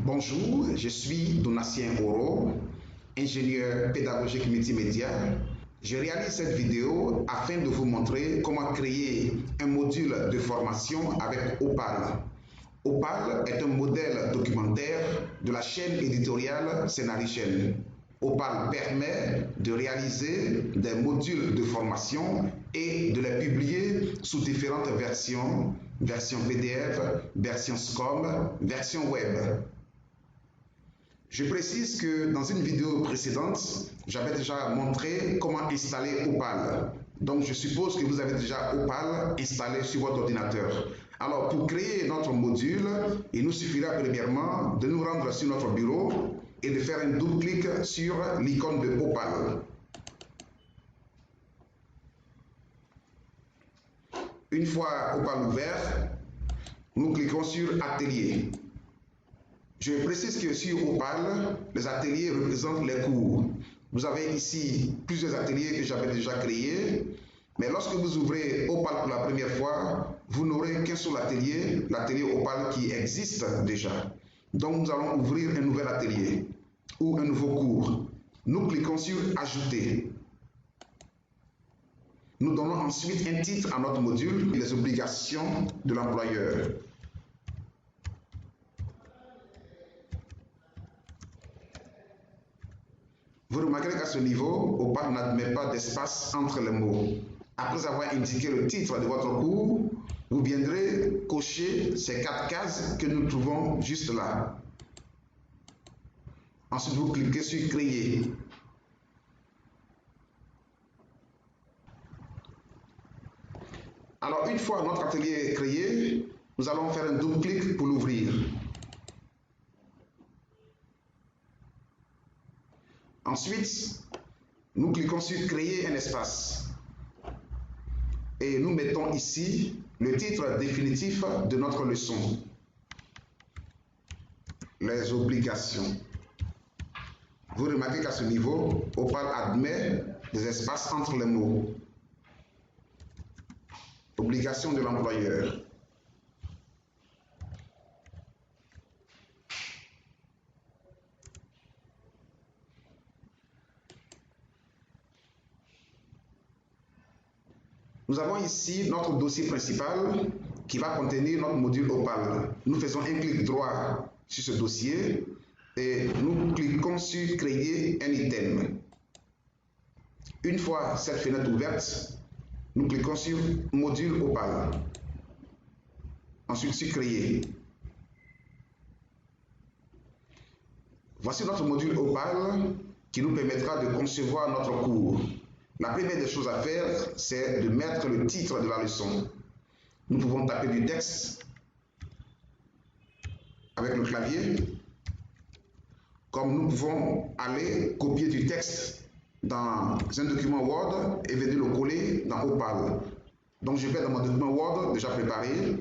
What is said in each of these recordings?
Bonjour, je suis Donatien Oro, ingénieur pédagogique multimédia. Je réalise cette vidéo afin de vous montrer comment créer un module de formation avec Opal. Opal est un modèle documentaire de la chaîne éditoriale Scénarichaîne. Opal permet de réaliser des modules de formation et de les publier sous différentes versions, version PDF, version SCOM, version web. Je précise que dans une vidéo précédente, j'avais déjà montré comment installer Opal. Donc je suppose que vous avez déjà Opal installé sur votre ordinateur. Alors pour créer notre module, il nous suffira premièrement de nous rendre sur notre bureau et de faire un double clic sur l'icône de Opal. Une fois Opal ouvert, nous cliquons sur Atelier. Je précise que sur Opal, les ateliers représentent les cours. Vous avez ici plusieurs ateliers que j'avais déjà créés, mais lorsque vous ouvrez Opal pour la première fois, vous n'aurez qu'un seul atelier, l'atelier Opal qui existe déjà. Donc nous allons ouvrir un nouvel atelier ou un nouveau cours. Nous cliquons sur Ajouter. Nous donnons ensuite un titre à notre module, les obligations de l'employeur. Vous remarquerez qu'à ce niveau, Opal n'admet pas d'espace entre les mots. Après avoir indiqué le titre de votre cours, vous viendrez cocher ces 4 cases que nous trouvons juste là. Ensuite, vous cliquez sur Créer. Alors, une fois notre atelier est créé, nous allons faire un double clic pour l'ouvrir. Ensuite, nous cliquons sur Créer un espace et nous mettons ici le titre définitif de notre leçon. Les obligations. Vous remarquez qu'à ce niveau, Opal admet des espaces entre les mots. Obligation de l'employeur. Nous avons ici notre dossier principal qui va contenir notre module Opal. Nous faisons un clic droit sur ce dossier et nous cliquons sur Créer un item. Une fois cette fenêtre ouverte, nous cliquons sur Module Opal. Ensuite sur Créer. Voici notre module Opal qui nous permettra de concevoir notre cours. La première des choses à faire, c'est de mettre le titre de la leçon. Nous pouvons taper du texte avec le clavier, comme nous pouvons aller copier du texte dans un document Word et venir le coller dans Opal. Donc je vais dans mon document Word déjà préparé.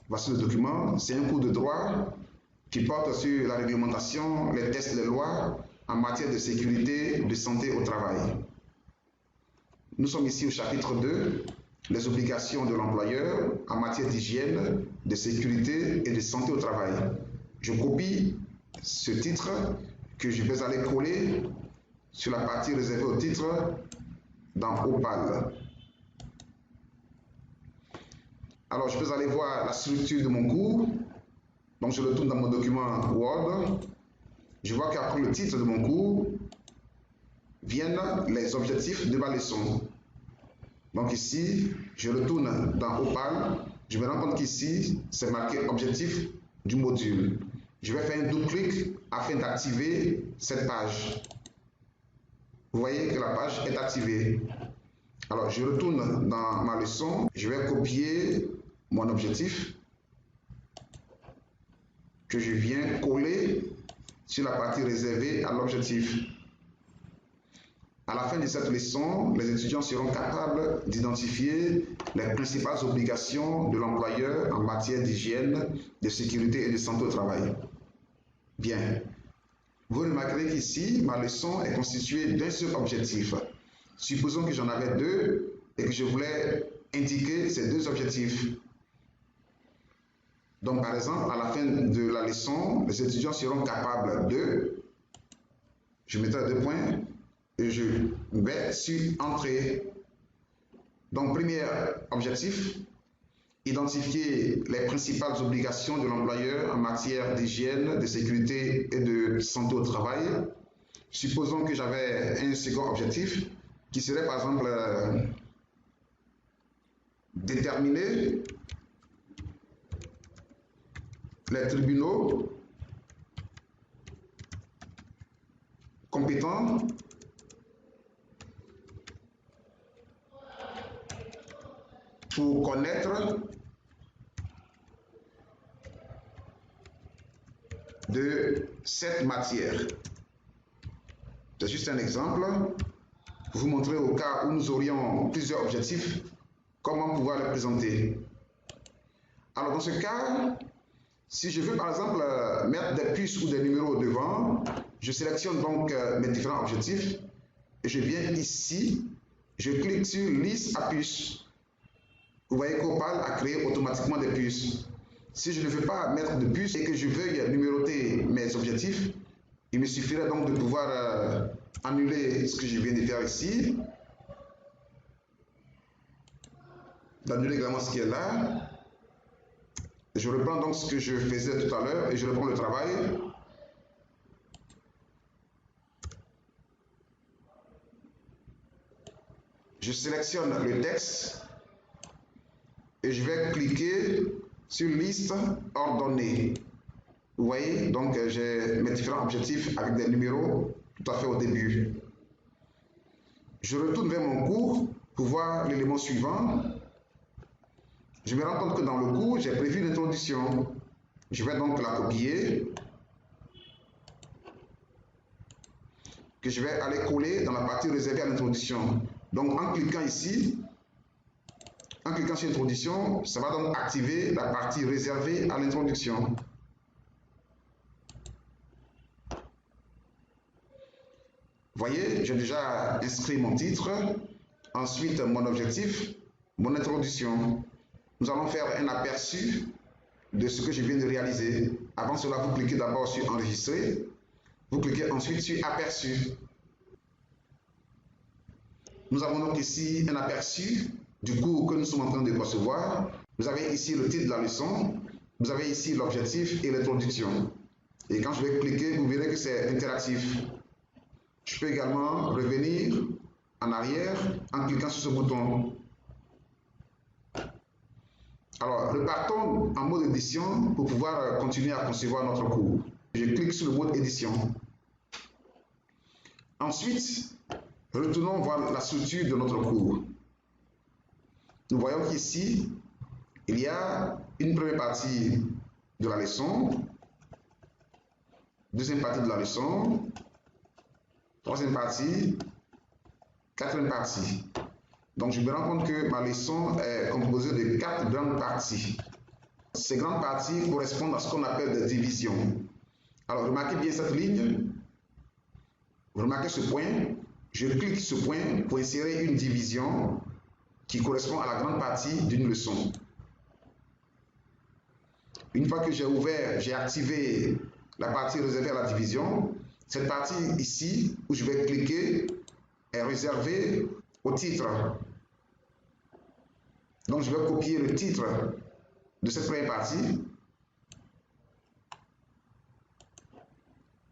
Voici le document, c'est un cours de droit qui porte sur la réglementation, les textes, les lois en matière de sécurité, de santé au travail. Nous sommes ici au chapitre 2, les obligations de l'employeur en matière d'hygiène, de sécurité et de santé au travail. Je copie ce titre que je vais aller coller sur la partie réservée au titre dans Opal. Alors je peux aller voir la structure de mon cours. Donc je retourne dans mon document Word. Je vois qu'après le titre de mon cours viennent les objectifs de ma leçon. Donc ici, je retourne dans Opal. Je me rends compte qu'ici, c'est marqué objectif du module. Je vais faire un double clic afin d'activer cette page. Vous voyez que la page est activée. Alors je retourne dans ma leçon. Je vais copier mon objectif que je viens coller sur la partie réservée à l'objectif. À la fin de cette leçon, les étudiants seront capables d'identifier les principales obligations de l'employeur en matière d'hygiène, de sécurité et de santé au travail. Bien. Vous remarquerez qu'ici, ma leçon est constituée d'un seul objectif. Supposons que j'en avais deux et que je voulais indiquer ces deux objectifs. Donc, par exemple, à la fin de la leçon, les étudiants seront capables de, je mettrai 2 points et je vais sur Entrée. Donc, premier objectif, identifier les principales obligations de l'employeur en matière d'hygiène, de sécurité et de santé au travail. Supposons que j'avais un second objectif qui serait par exemple déterminer les tribunaux compétents pour connaître de cette matière. C'est juste un exemple pour vous montrer au cas où nous aurions plusieurs objectifs, comment pouvoir les présenter. Alors dans ce cas, si je veux par exemple mettre des puces ou des numéros devant, je sélectionne donc mes différents objectifs et je viens ici, je clique sur liste à puces. Vous voyez qu'Opal a créé automatiquement des puces. Si je ne veux pas mettre de puces et que je veuille numéroter mes objectifs, il me suffirait donc de pouvoir annuler ce que je viens de faire ici, d'annuler également ce qui est là. Je reprends donc ce que je faisais tout à l'heure et je reprends le travail. Je sélectionne le texte et je vais cliquer sur liste ordonnée. Vous voyez, donc j'ai mes différents objectifs avec des numéros tout à fait au début. Je retourne vers mon cours pour voir l'élément suivant. Je me rends compte que dans le cours, j'ai prévu une introduction. Je vais donc la copier, que je vais aller coller dans la partie réservée à l'introduction. Donc en cliquant ici, en cliquant sur introduction, ça va donc activer la partie réservée à l'introduction. Vous voyez, j'ai déjà inscrit mon titre, ensuite mon objectif, mon introduction. Nous allons faire un aperçu de ce que je viens de réaliser. Avant cela, vous cliquez d'abord sur enregistrer, vous cliquez ensuite sur aperçu. Nous avons donc ici un aperçu du cours que nous sommes en train de recevoir. Vous avez ici le titre de la leçon, vous avez ici l'objectif et l'introduction. Et quand je vais cliquer, vous verrez que c'est interactif. Je peux également revenir en arrière en cliquant sur ce bouton. Alors, repartons en mode édition pour pouvoir continuer à concevoir notre cours. Je clique sur le mode édition. Ensuite, retournons voir la structure de notre cours. Nous voyons qu'ici, il y a une première partie de la leçon, deuxième partie de la leçon, troisième partie, quatrième partie. Donc, je me rends compte que ma leçon est composée de 4 grandes parties. Ces grandes parties correspondent à ce qu'on appelle des divisions. Alors, remarquez bien cette ligne. Remarquez ce point. Je clique sur ce point pour insérer une division qui correspond à la grande partie d'une leçon. Une fois que j'ai ouvert, j'ai activé la partie réservée à la division, cette partie ici, où je vais cliquer, est réservée au titre. Donc, je vais copier le titre de cette première partie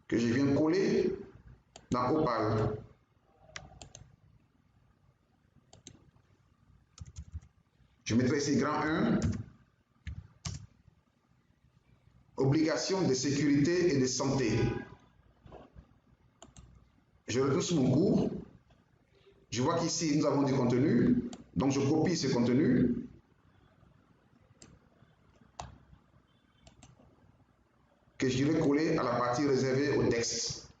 que je viens coller dans Opal. Je mettrai ici grand 1, obligation de sécurité et de santé. Je retourne sur mon cours. Je vois qu'ici, nous avons du contenu. Donc, je copie ce contenu. Que je vais coller à la partie réservée au texte.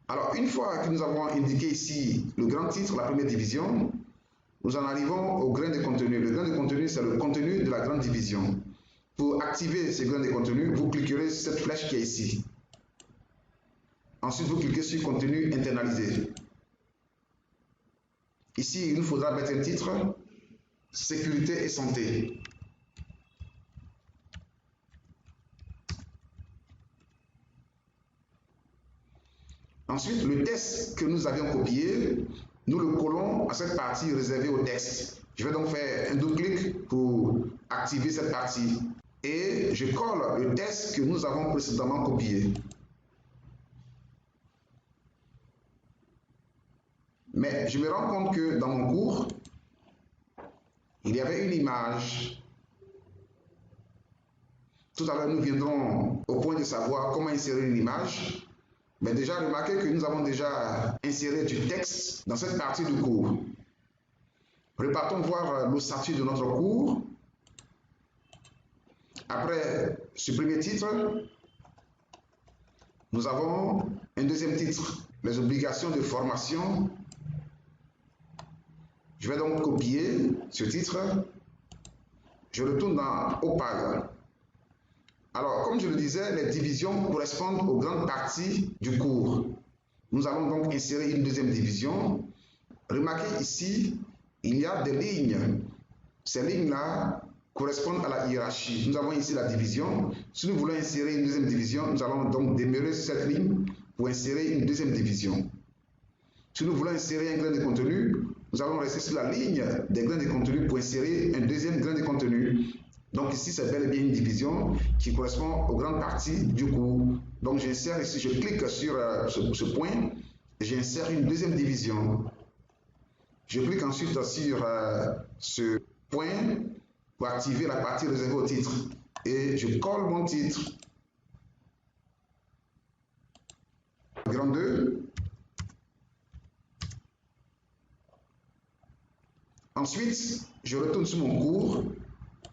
Alors, une fois que nous avons indiqué ici le grand titre, la première division, nous en arrivons au grain de contenu. Le grain de contenu, c'est le contenu de la grande division. Pour activer ce grain de contenu, vous cliquerez sur cette flèche qui est ici. Ensuite, vous cliquez sur contenu internalisé. Ici, il nous faudra mettre un titre, sécurité et santé. Ensuite, le texte que nous avions copié, nous le collons à cette partie réservée au texte. Je vais donc faire un double-clic pour activer cette partie. Et je colle le texte que nous avons précédemment copié. Mais je me rends compte que dans mon cours, il y avait une image. Tout à l'heure, nous viendrons au point de savoir comment insérer une image. Mais déjà, remarquez que nous avons déjà inséré du texte dans cette partie du cours. Repartons voir l'ossature de notre cours. Après ce premier titre, nous avons un deuxième titre, les obligations de formation. Je vais donc copier ce titre. Je retourne dans Opal. Alors, comme je le disais, les divisions correspondent aux grandes parties du cours. Nous allons donc insérer une deuxième division. Remarquez ici, il y a des lignes. Ces lignes-là correspondent à la hiérarchie. Nous avons ici la division. Si nous voulons insérer une deuxième division, nous allons donc demeurer sur cette ligne pour insérer une deuxième division. Si nous voulons insérer un grain de contenu, nous allons rester sur la ligne des grains de contenu pour insérer un deuxième grain de contenu. Donc ici, c'est bel et bien une division qui correspond aux grandes parties du cours. Donc j'insère ici, je clique sur ce point et j'insère une deuxième division. Je clique ensuite sur ce point pour activer la partie réservée au titre. Et je colle mon titre. Grand 2. Ensuite, je retourne sur mon cours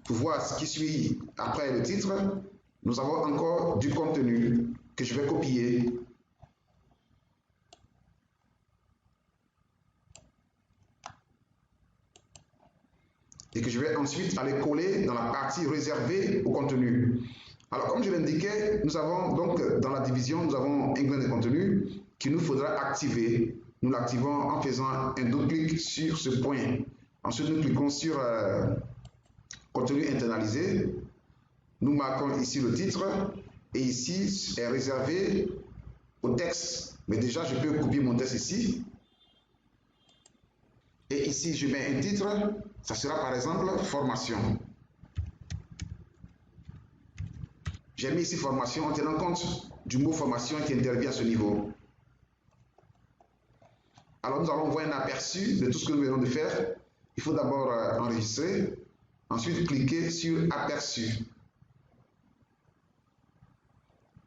pour voir ce qui suit après le titre. Nous avons encore du contenu que je vais copier. Et que je vais ensuite aller coller dans la partie réservée au contenu. Alors, comme je l'indiquais, nous avons donc dans la division, nous avons un grain de contenu qu'il nous faudra activer. Nous l'activons en faisant un double-clic sur ce point. Ensuite, nous cliquons sur contenu internalisé. Nous marquons ici le titre et ici est réservé au texte. Mais déjà, je peux copier mon texte ici. Et ici, je mets un titre. Ça sera par exemple formation. J'ai mis ici formation en tenant compte du mot formation qui intervient à ce niveau. Alors, nous allons voir un aperçu de tout ce que nous venons de faire. Il faut d'abord enregistrer, ensuite cliquer sur aperçu.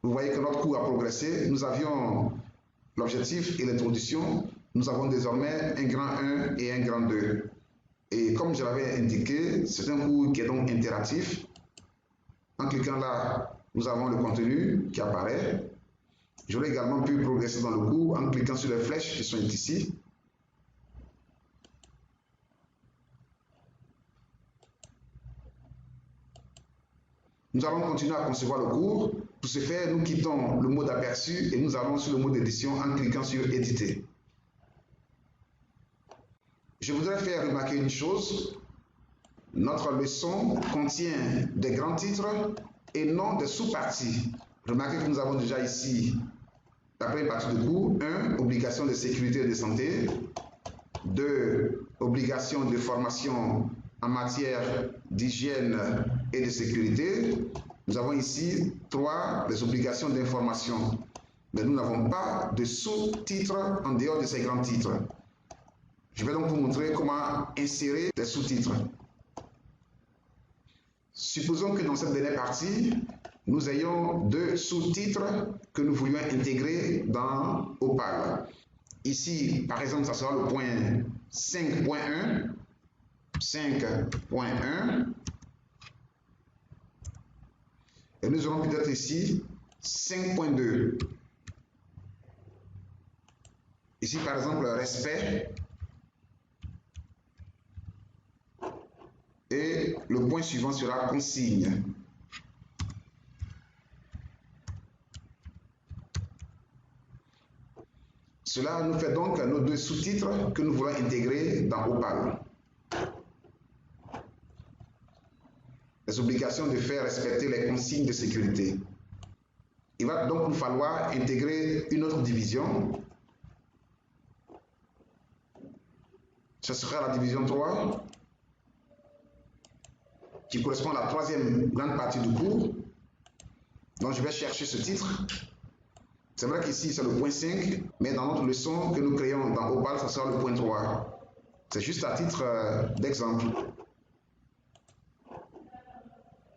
Vous voyez que notre cours a progressé. Nous avions l'objectif et l'introduction. Nous avons désormais un grand 1 et un grand 2. Et comme je l'avais indiqué, c'est un cours qui est donc interactif. En cliquant là, nous avons le contenu qui apparaît. J'aurais également pu progresser dans le cours en cliquant sur les flèches qui sont ici. Nous allons continuer à concevoir le cours. Pour ce faire, nous quittons le mode aperçu et nous allons sur le mode édition en cliquant sur éditer. Je voudrais faire remarquer une chose. Notre leçon contient des grands titres et non des sous-parties. Remarquez que nous avons déjà ici la première partie du cours. 1. Obligation de sécurité et de santé. 2. Obligation de formation en matière d'hygiène et de sécurité. Nous avons ici 3. Les obligations d'information. Mais nous n'avons pas de sous-titres en dehors de ces grands titres. Je vais donc vous montrer comment insérer des sous-titres. Supposons que dans cette dernière partie, nous ayons 2 sous-titres que nous voulions intégrer dans Opal. Ici, par exemple, ça sera le point 5.1. 5.1. Et nous aurons peut-être ici 5.2. Ici, par exemple, respect. Et le point suivant sera consigne. Cela nous fait donc nos 2 sous-titres que nous voulons intégrer dans Opal. Les obligations de faire respecter les consignes de sécurité. il va donc nous falloir intégrer une autre division. Ce sera la division 3, qui correspond à la troisième grande partie du cours. Donc je vais chercher ce titre. C'est vrai qu'ici c'est le point 5, mais dans notre leçon que nous créons dans Opal, ça sera le point 3. C'est juste à titre d'exemple.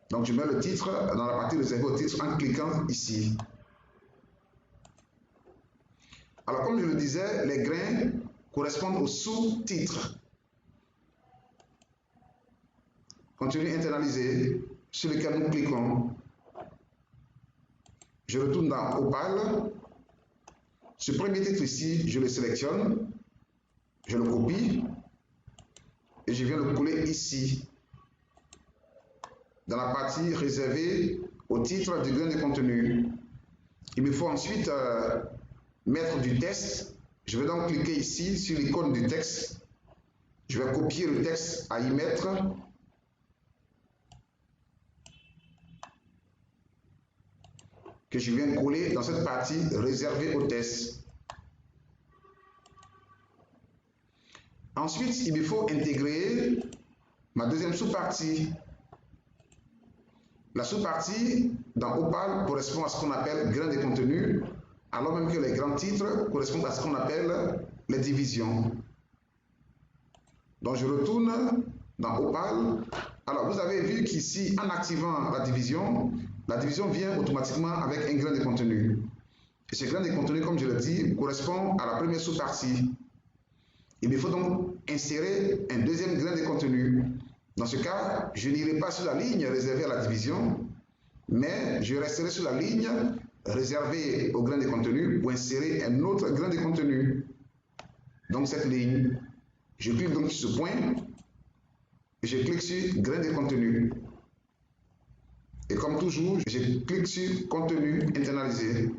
Donc je mets le titre dans la partie réservée au titre en cliquant ici. Alors comme je le disais, les grains correspondent aux sous-titres. Contenu internalisé sur lequel nous cliquons. Je retourne dans Opal. Ce premier titre ici, je le sélectionne, je le copie et je viens le coller ici, dans la partie réservée au titre du grain de contenu. Il me faut ensuite mettre du texte. Je vais donc cliquer ici sur l'icône du texte. Je vais copier le texte à y mettre. Que je viens coller dans cette partie réservée au texte. Ensuite, il me faut intégrer ma deuxième sous-partie. La sous-partie dans Opal correspond à ce qu'on appelle grain de contenu, alors même que les grands titres correspondent à ce qu'on appelle les divisions. Donc je retourne dans Opal. Alors vous avez vu qu'ici, en activant la division vient automatiquement avec un grain de contenu. Et ce grain de contenu, comme je l'ai dit, correspond à la première sous-partie. Il me faut donc insérer un deuxième grain de contenu. Dans ce cas, je n'irai pas sur la ligne réservée à la division, mais je resterai sur la ligne réservée au grain de contenu pour insérer un autre grain de contenu. Donc cette ligne, je clique donc sur ce point et je clique sur grain de contenu. Et comme toujours, je clique sur contenu internalisé.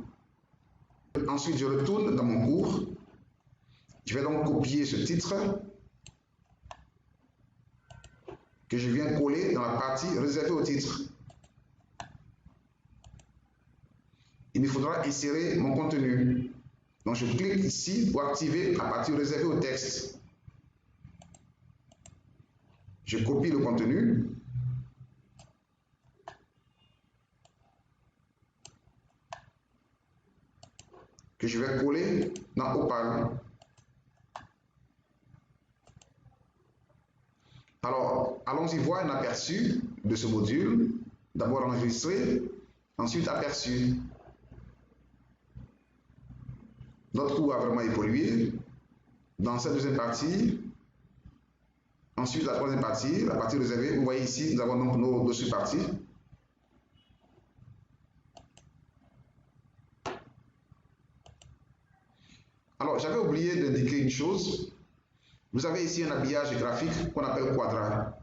Ensuite, je retourne dans mon cours. Je vais donc copier ce titre que je viens coller dans la partie réservée au titre. Il me faudra insérer mon contenu. Donc je clique ici pour activer la partie réservée au texte. Je copie le contenu. Que je vais coller dans Opal. Alors, allons-y voir un aperçu de ce module. D'abord enregistré, ensuite aperçu. Notre cours a vraiment évolué. Dans cette deuxième partie, ensuite la troisième partie, la partie réservée, vous voyez ici, nous avons donc nos deux sous-parties. Alors, j'avais oublié d'indiquer une chose. Vous avez ici un habillage graphique qu'on appelle quadrat.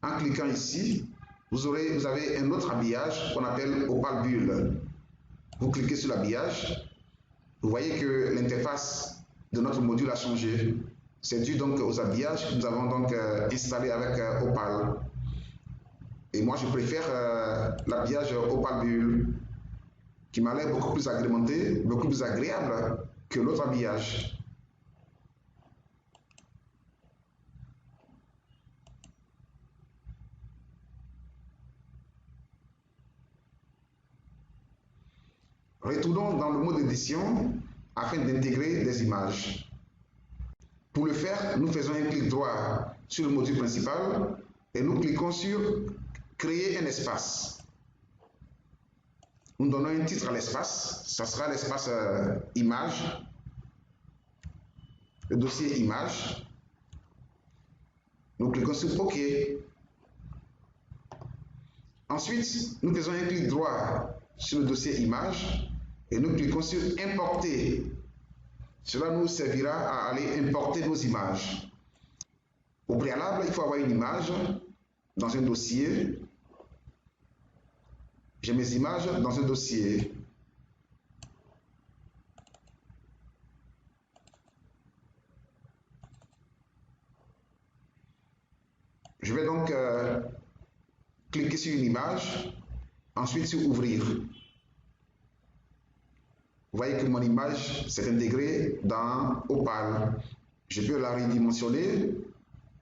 En cliquant ici, vous avez un autre habillage qu'on appelle Opal Bulle. Vous cliquez sur l'habillage, vous voyez que l'interface de notre module a changé. C'est dû donc aux habillages que nous avons donc installés avec Opal. Et moi, je préfère l'habillage Opal Bulle, qui m'a l'air beaucoup plus agrémenté, beaucoup plus agréable que l'autre habillage. Retournons dans le mode édition afin d'intégrer des images. Pour le faire, nous faisons un clic droit sur le module principal et nous cliquons sur créer un espace. Nous donnons un titre à l'espace, ce sera l'espace image, le dossier image. Nous cliquons sur OK. Ensuite, nous faisons un clic droit sur le dossier image et nous cliquons sur importer. Cela nous servira à aller importer nos images. Au préalable, il faut avoir une image dans un dossier. J'ai mes images dans un dossier. Je vais donc cliquer sur une image, ensuite sur ouvrir. Vous voyez que mon image s'est intégrée dans Opal. Je peux la redimensionner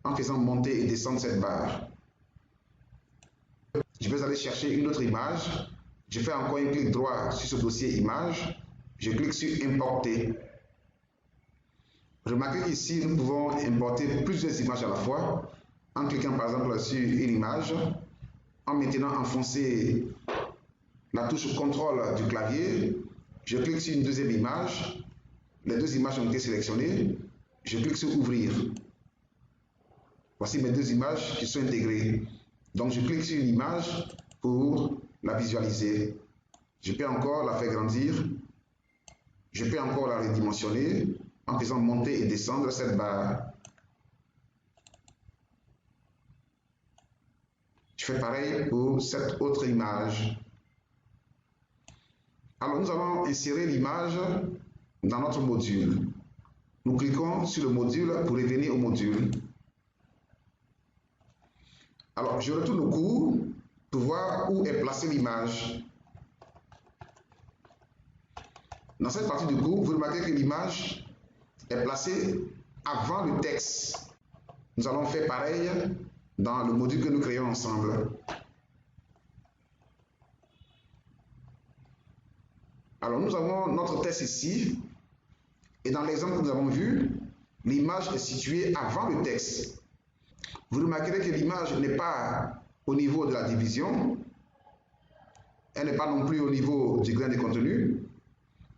en faisant monter et descendre cette barre. Je vais aller chercher une autre image. Je fais encore un clic droit sur ce dossier image. Je clique sur importer. Remarquez qu'ici, nous pouvons importer plusieurs images à la fois en cliquant par exemple sur une image, en maintenant enfoncer la touche contrôle du clavier. Je clique sur une deuxième image. Les deux images ont été sélectionnées. Je clique sur ouvrir. Voici mes deux images qui sont intégrées. Donc je clique sur une image pour la visualiser. Je peux encore la faire grandir. Je peux encore la redimensionner en faisant monter et descendre cette barre. Je fais pareil pour cette autre image. Alors nous allons insérer l'image dans notre module. Nous cliquons sur le module pour revenir au module. Alors je retourne au cours pour voir où est placée l'image. Dans cette partie du cours, vous remarquez que l'image est placée avant le texte. Nous allons faire pareil dans le module que nous créons ensemble. Alors nous avons notre texte ici, et dans l'exemple que nous avons vu, l'image est située avant le texte. Vous remarquerez que l'image n'est pas au niveau de la division, elle n'est pas non plus au niveau du grain de contenu,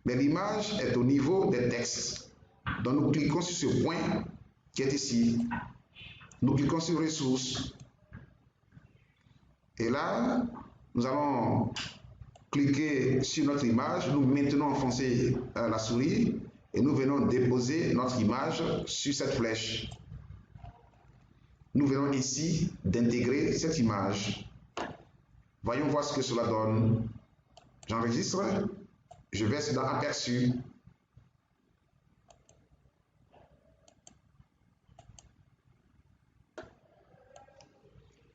mais l'image est au niveau des textes. Donc nous cliquons sur ce point qui est ici. Nous cliquons sur ressources. Et là, nous allons cliquer sur notre image. Nous maintenons enfoncé la souris et nous venons déposer notre image sur cette flèche. Nous venons ici d'intégrer cette image. Voyons voir ce que cela donne. J'enregistre. Je vais dans Aperçu.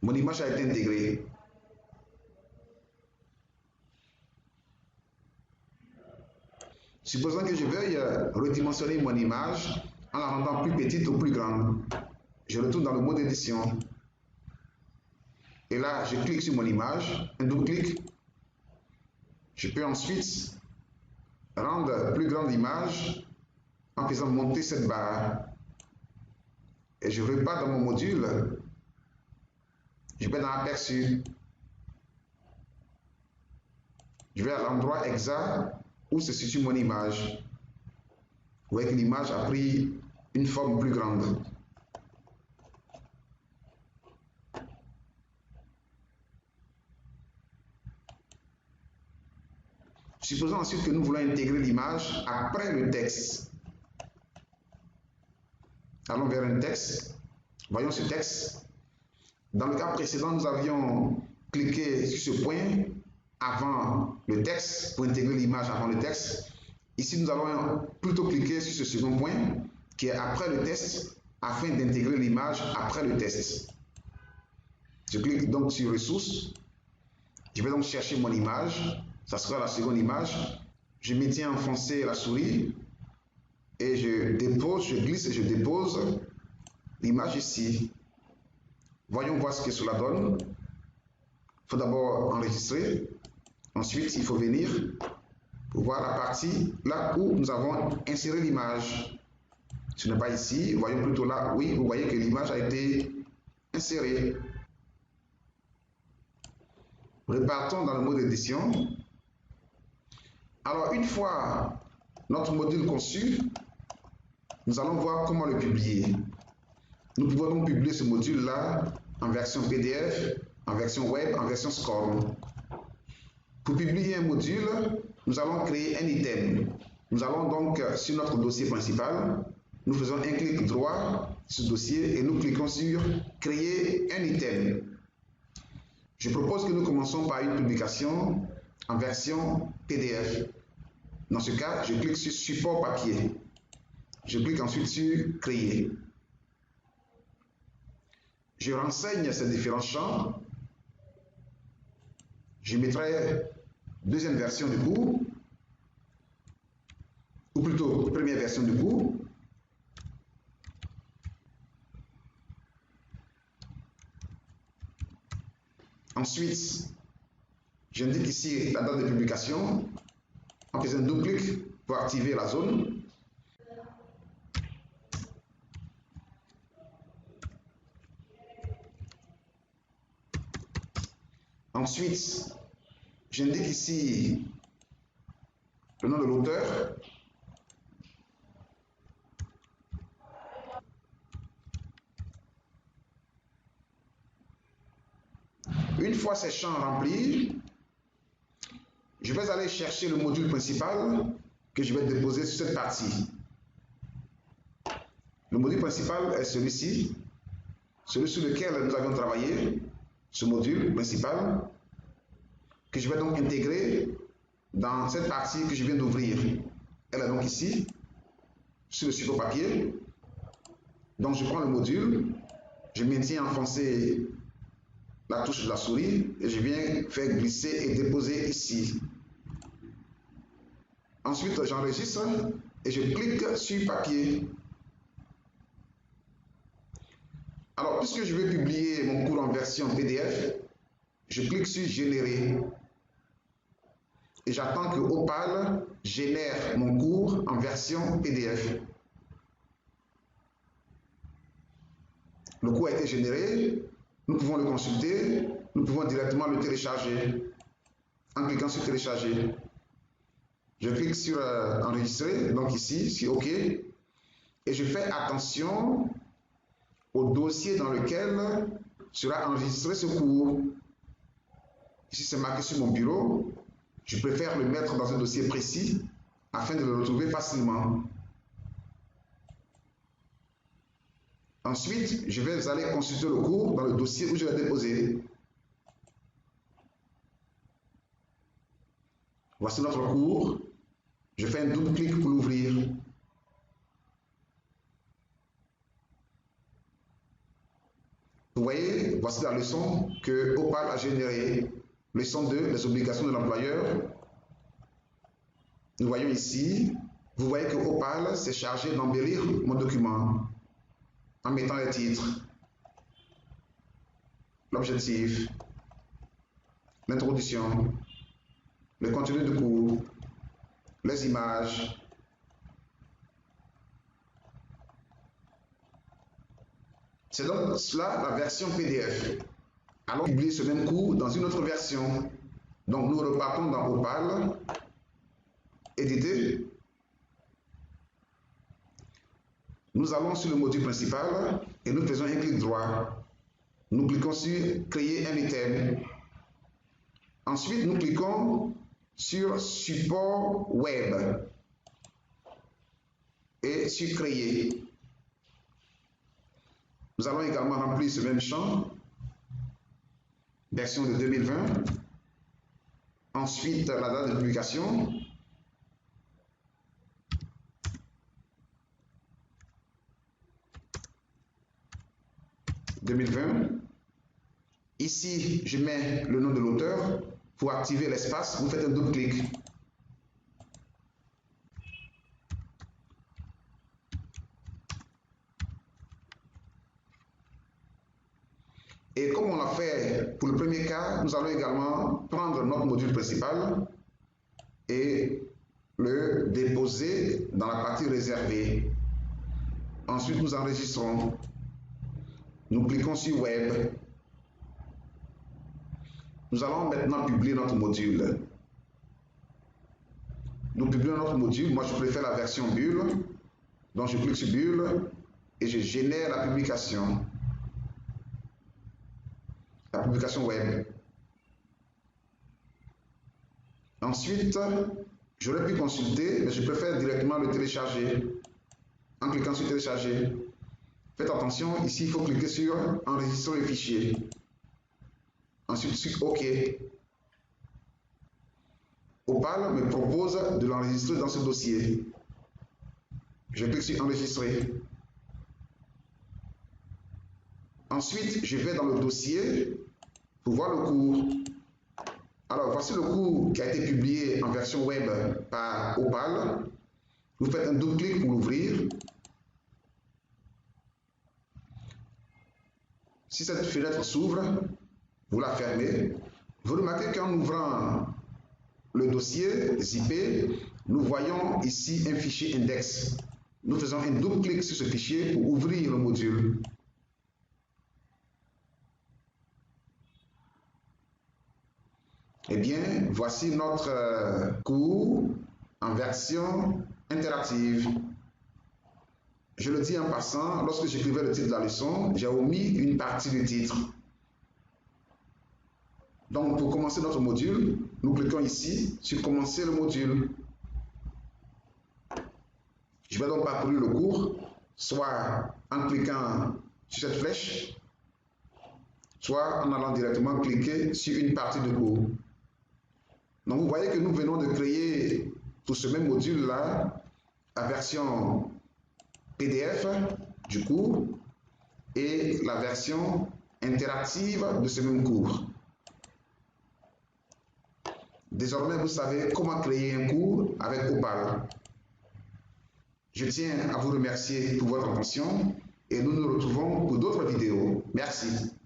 Mon image a été intégrée. Supposons que je veuille redimensionner mon image en la rendant plus petite ou plus grande. Je retourne dans le mode édition. Et là, je clique sur mon image, un double-clic. Je peux ensuite rendre plus grande l'image en faisant monter cette barre. Et je repars dans mon module. Je vais dans Aperçu. Je vais à l'endroit exact où se situe mon image. Vous voyez que l'image a pris une forme plus grande. Supposons ensuite que nous voulons intégrer l'image après le texte. Allons vers un texte. Voyons ce texte. Dans le cas précédent, nous avions cliqué sur ce point avant le texte pour intégrer l'image avant le texte. Ici, nous allons plutôt cliquer sur ce second point qui est après le texte afin d'intégrer l'image après le texte. Je clique donc sur ressources. Je vais donc chercher mon image. Ça sera la seconde image. Je maintiens enfoncé la souris et je dépose, je glisse et je dépose l'image ici. Voyons voir ce que cela donne. Il faut d'abord enregistrer. Ensuite, il faut venir pour voir la partie là où nous avons inséré l'image. Ce n'est pas ici. Voyons plutôt là. Oui, vous voyez que l'image a été insérée. Repartons dans le mode édition. Alors, une fois notre module conçu, nous allons voir comment le publier. Nous pouvons donc publier ce module-là en version PDF, en version web, en version SCORM. Pour publier un module, nous allons créer un item. Nous allons donc sur notre dossier principal, nous faisons un clic droit sur ce dossier et nous cliquons sur créer un item. Je propose que nous commençons par une publication en version PDF. Dans ce cas, je clique sur support papier. Je clique ensuite sur créer. Je renseigne ces différents champs. Je mettrai deuxième version du cours. ou plutôt première version du cours. Ensuite, j'indique ici la date de publication en faisant un double clic pour activer la zone. Ensuite, j'indique ici le nom de l'auteur. Une fois ces champs remplis, je vais aller chercher le module principal que je vais déposer sur cette partie. Le module principal est celui-ci, celui sur lequel nous avions travaillé, ce module principal, que je vais donc intégrer dans cette partie que je viens d'ouvrir. Elle est donc ici, sur le support papier. Donc je prends le module, je maintiens enfoncé la touche de la souris et je viens faire glisser et déposer ici. Ensuite, j'enregistre et je clique sur papier. Alors, puisque je vais publier mon cours en version PDF, je clique sur générer et j'attends que Opal génère mon cours en version PDF. Le cours a été généré, nous pouvons le consulter, nous pouvons directement le télécharger en cliquant sur télécharger. Je clique sur enregistrer, donc ici, sur OK, et je fais attention au dossier dans lequel sera enregistré ce cours. Ici, c'est marqué sur mon bureau. Je préfère le mettre dans un dossier précis afin de le retrouver facilement. Ensuite, je vais aller consulter le cours dans le dossier où je l'ai déposé. Voici notre cours. Je fais un double clic pour l'ouvrir. Vous voyez, voici la leçon que Opal a générée. Leçon 2, les obligations de l'employeur. Nous voyons ici, vous voyez que Opal s'est chargé d'embellir mon document en mettant les titres, l'objectif, l'introduction, le contenu du cours, les images. C'est donc cela la version PDF. Allons publier ce même cours dans une autre version. Donc nous repartons dans Opal, éditer. Nous allons sur le module principal et nous faisons un clic droit. Nous cliquons sur créer un item. Ensuite, nous cliquons sur support web et sur créer. Nous allons également remplir ce même champ, version de 2020. Ensuite, la date de publication. Ici, je mets le nom de l'auteur. Pour activer l'espace, vous faites un double clic. Et comme on l'a fait pour le premier cas, nous allons également prendre notre module principal et le déposer dans la partie réservée. Ensuite, nous enregistrons. Nous cliquons sur Web. Nous allons maintenant publier notre module. Nous publions notre module. Moi, je préfère la version bulle. Donc, je clique sur bulle et je génère la publication. La publication web. Ensuite, j'aurais pu consulter, mais je préfère directement le télécharger en cliquant sur télécharger. Faites attention, ici, il faut cliquer sur enregistrer le fichier. Ensuite, sur OK. Opal me propose de l'enregistrer dans ce dossier. Je clique sur enregistrer. Ensuite, je vais dans le dossier pour voir le cours. Alors, voici le cours qui a été publié en version web par Opal. Vous faites un double clic pour l'ouvrir. Si cette fenêtre s'ouvre, vous la fermez. Vous remarquez qu'en ouvrant le dossier zippé, nous voyons ici un fichier index. Nous faisons un double clic sur ce fichier pour ouvrir le module. Eh bien, voici notre cours en version interactive. Je le dis en passant, lorsque j'écrivais le titre de la leçon, j'ai omis une partie du titre. Donc, pour commencer notre module, nous cliquons ici sur commencer le module. Je vais donc parcourir le cours, soit en cliquant sur cette flèche, soit en allant directement cliquer sur une partie du cours. Donc, vous voyez que nous venons de créer pour ce même module-là la version PDF du cours et la version interactive de ce même cours. Désormais, vous savez comment créer un cours avec Opal. Je tiens à vous remercier pour votre attention et nous nous retrouvons pour d'autres vidéos. Merci.